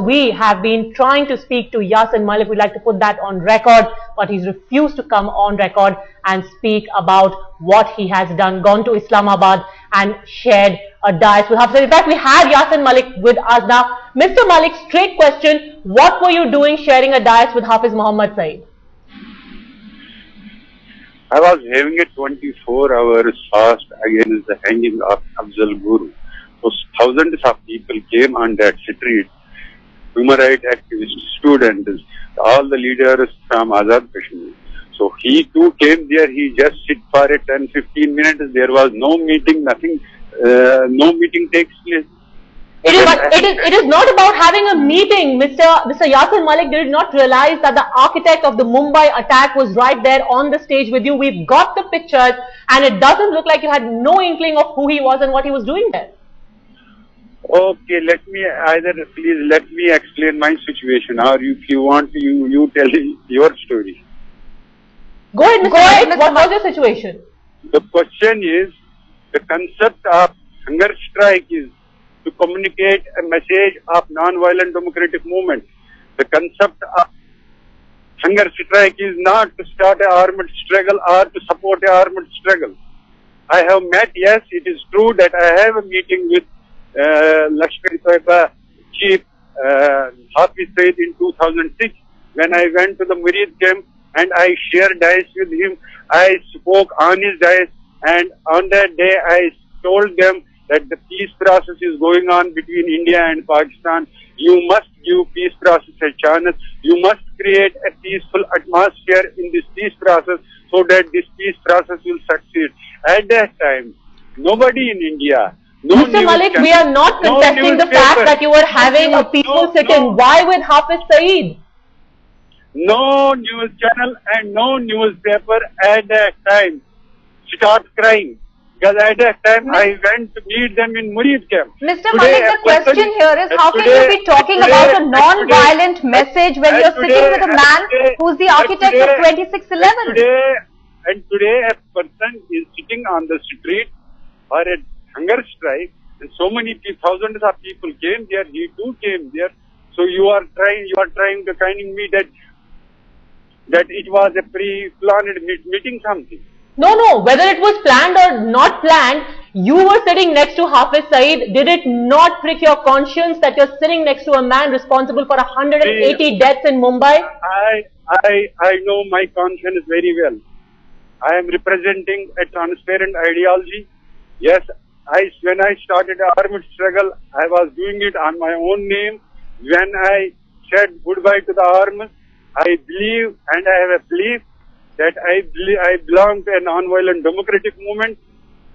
we have been trying to speak to Yasin Malik. We'd like to put that on record, but he's refused to come on record and speak about what he has done, gone to Islamabad and shared a dais with Hafiz. In fact, we have Yasin Malik with us now. Mr. Malik, straight question, what were you doing sharing a dais with Hafiz Muhammad Saeed? I was having a 24-hour fast against the hanging of Afzal Guru. So thousands of people came on that street, human rights activists, students, all the leaders from Azad Kashmir. So he too came there, he just sit for a 10-15 minutes, there was no meeting, nothing, no meeting takes place. It is not about having a meeting. Mr. Yasin Malik did not realize that the architect of the Mumbai attack was right there on the stage with you. We've got the pictures and it doesn't look like you had no inkling of who he was and what he was doing there. Okay, please let me explain my situation, or if you want, you tell your story. Go ahead, Mr. Malik. What was your situation? The question is, the concept of hunger strike is to communicate a message of non-violent democratic movement. The concept of hunger strike is not to start an armed struggle or to support an armed struggle. I have met, yes, it is true that I have a meeting with Lashkar-e-Toiba chief Hafiz Saeed in 2006 when I went to the Murid camp and I shared dais with him. I spoke on his dais, and on that day I told them that the peace process is going on between India and Pakistan. You must give peace process a chance. You must create a peaceful atmosphere in this peace process so that this peace process will succeed. At that time, nobody in India, no Mr. Malik, we are not contesting the fact that you were having a peaceful sit-in. Why with Hafiz Saeed? No news channel and no newspaper at that time start crying. Because at that time I went to meet them in Murid camp. Mr. Malik, the question here is, how can you be talking about a non-violent message when you're sitting with a man who's the architect of 2611? And today a person is sitting on the street for a hunger strike, and so many thousands of people came there, he too came there. So you are trying to kind of me that it was a pre-planned meeting something. No, whether it was planned or not planned, you were sitting next to Hafiz Saeed. Did it not prick your conscience that you're sitting next to a man responsible for 180 deaths in Mumbai? I know my conscience very well. I am representing a transparent ideology. Yes, when I started the armed struggle, I was doing it on my own name. When I said goodbye to the arms, I believe and I have a belief that I belong to a non-violent democratic movement,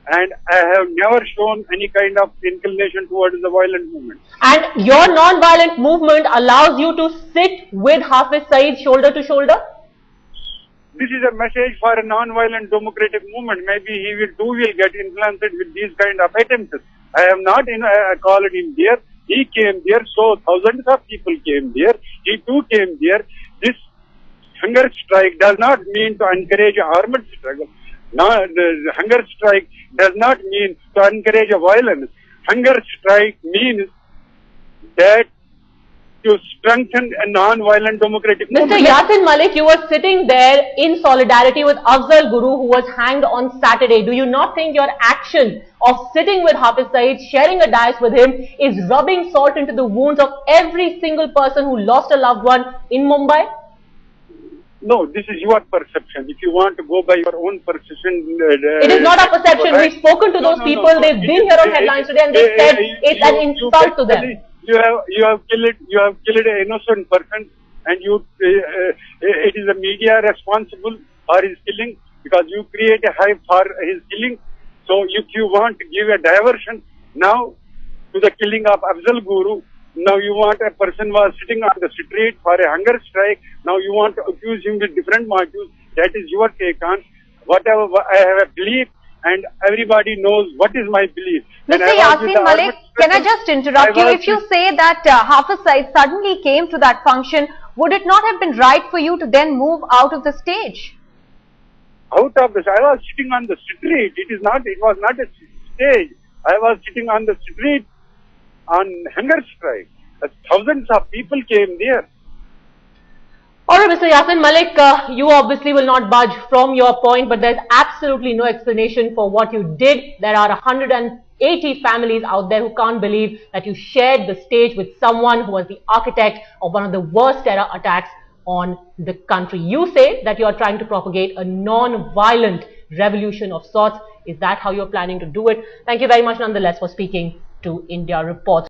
and I have never shown any kind of inclination towards the violent movement. And your non-violent movement allows you to sit with Hafiz Saeed shoulder to shoulder? This is a message for a non-violent democratic movement. Maybe he will get influenced with these kind of attempts. I have not called him there. He came there, so thousands of people came there. He too came there. This hunger strike does not mean to encourage an armed struggle. No, the hunger strike does not mean to encourage a violence. Hunger strike means that to strengthen a non-violent democratic movement. Mr. Yasin Malik, you were sitting there in solidarity with Afzal Guru, who was hanged on Saturday. Do you not think your action of sitting with Hafiz Saeed, sharing a dais with him, is rubbing salt into the wounds of every single person who lost a loved one in Mumbai? No, this is your perception. If you want to go by your own perception... it is not our perception. Right? We've spoken to those people. They've been here on headlines today and they said it's an insult to them. You have killed an innocent person, and it is the media responsible for his killing, because you create a hype for his killing. So if you want to give a diversion now to the killing of Afzal Guru, now you want a person was sitting on the street for a hunger strike, now you want to accuse him with different motives. That is your take on whatever. I have a belief, and everybody knows what is my belief. Mr. Yasin Malik, can I just interrupt you? If you say that Hafiz Saeed suddenly came to that function, would it not have been right for you to then move out of the stage? Out of this, I was sitting on the street. It was not a stage. I was sitting on the street on hunger strike. Thousands of people came there. Alright, Mr. Yasin Malik, you obviously will not budge from your point, but there's absolutely no explanation for what you did. There are 180 families out there who can't believe that you shared the stage with someone who was the architect of one of the worst terror attacks on the country. You say that you are trying to propagate a non-violent revolution of sorts. Is that how you're planning to do it? Thank you very much nonetheless for speaking to India Reports.